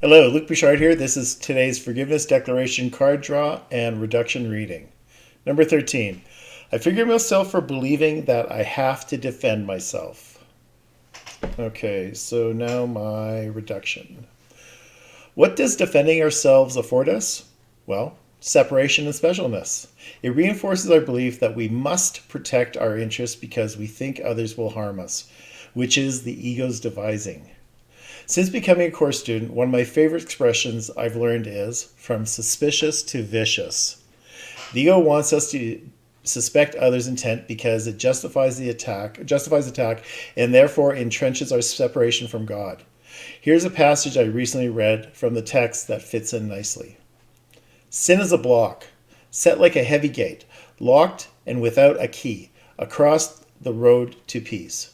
Hello, Luke Bouchard here. This is today's Forgiveness Declaration card draw and reduction reading. Number 13. I forgive myself for believing that I have to defend myself. Okay, so now my reduction. What does defending ourselves afford us? Well, separation and specialness. It reinforces our belief that we must protect our interests because we think others will harm us, which is the ego's devising. Since becoming a course student, one of my favorite expressions I've learned is from suspicious to vicious. The ego wants us to suspect others' intent because it justifies attack, and therefore entrenches our separation from God. Here's a passage I recently read from the text that fits in nicely. Sin is a block, set like a heavy gate, locked and without a key, across the road to peace.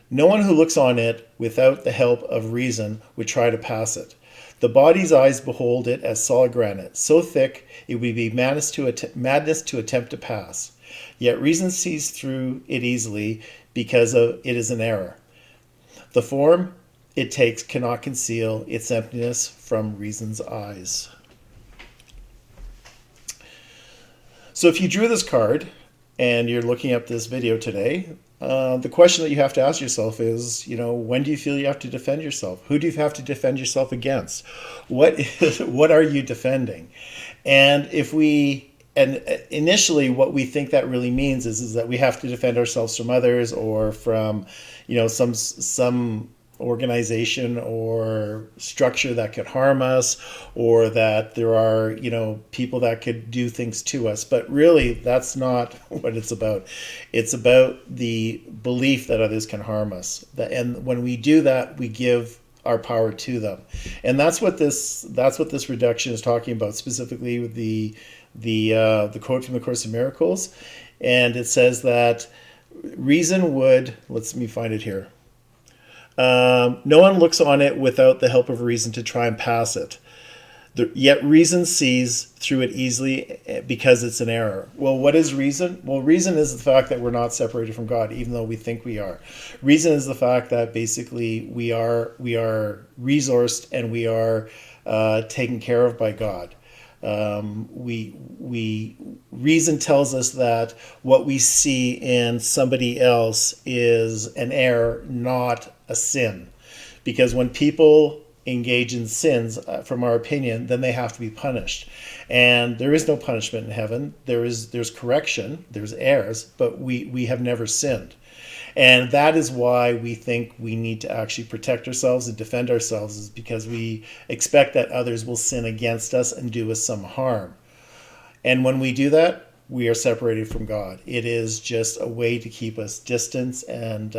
No one who looks on it without the help of reason would try to pass it. The body's eyes behold it as solid granite, so thick it would be madness to attempt to pass. Yet reason sees through it easily because it is an error. The form it takes cannot conceal its emptiness from reason's eyes. So if you drew this card and you're looking up this video today, the question that you have to ask yourself is, when do you feel you have to defend yourself? Who do you have to defend yourself against? What are you defending? And initially what we think that really means is that we have to defend ourselves from others or from, some organization or structure that could harm us, or that there are people that could do things to us. But really that's not what it's about. It's about the belief that others can harm us, and when we do that, we give our power to them. And that's what this reduction is talking about, specifically with the quote from the Course in Miracles. And it says that reason would, let me find it here. No one looks on it without the help of reason to try and pass it. Yet reason sees through it easily because it's an error. Well, what is reason? Well, reason is the fact that we're not separated from God, even though we think we are. Reason is the fact that basically we are resourced and we are taken care of by God. Reason tells us that what we see in somebody else is an error, not a sin. Because when people engage in sins, from our opinion, then they have to be punished. And there is no punishment in heaven. There's correction, there's errors, but we have never sinned. And that is why we think we need to actually protect ourselves and defend ourselves, is because we expect that others will sin against us and do us some harm. And when we do that, we are separated from God. It is just a way to keep us distant and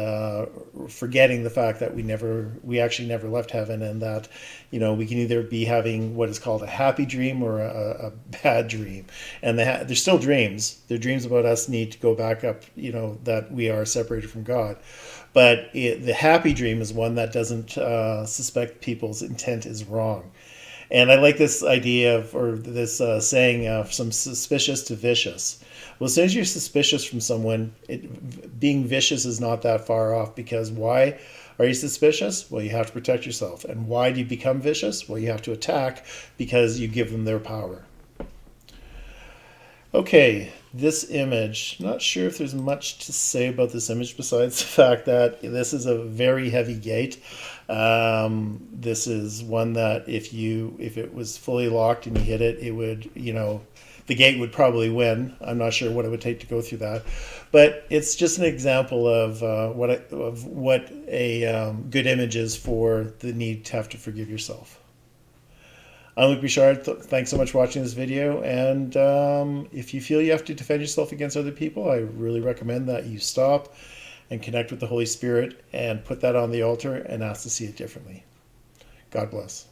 forgetting the fact that we actually never left heaven, and that we can either be having what is called a happy dream or a bad dream. And they're still dreams. They're dreams about us need to go back up, that we are separated from God. But the happy dream is one that doesn't suspect people's intent is wrong. And I like this idea this saying, from suspicious to vicious. Well, as soon as you're suspicious from someone, being vicious is not that far off, because why are you suspicious? Well, you have to protect yourself. And why do you become vicious? Well, you have to attack because you give them their power. Okay, this image, not sure if there's much to say about this image besides the fact that this is a very heavy gate. This is one that if it was fully locked and you hit it, it would, the gate would probably win. I'm not sure what it would take to go through that, but it's just an example of what a good image is for the need to have to forgive yourself. I'm Luke Bouchard. Thanks so much for watching this video. And if you feel you have to defend yourself against other people, I really recommend that you stop and connect with the Holy Spirit and put that on the altar and ask to see it differently. God bless.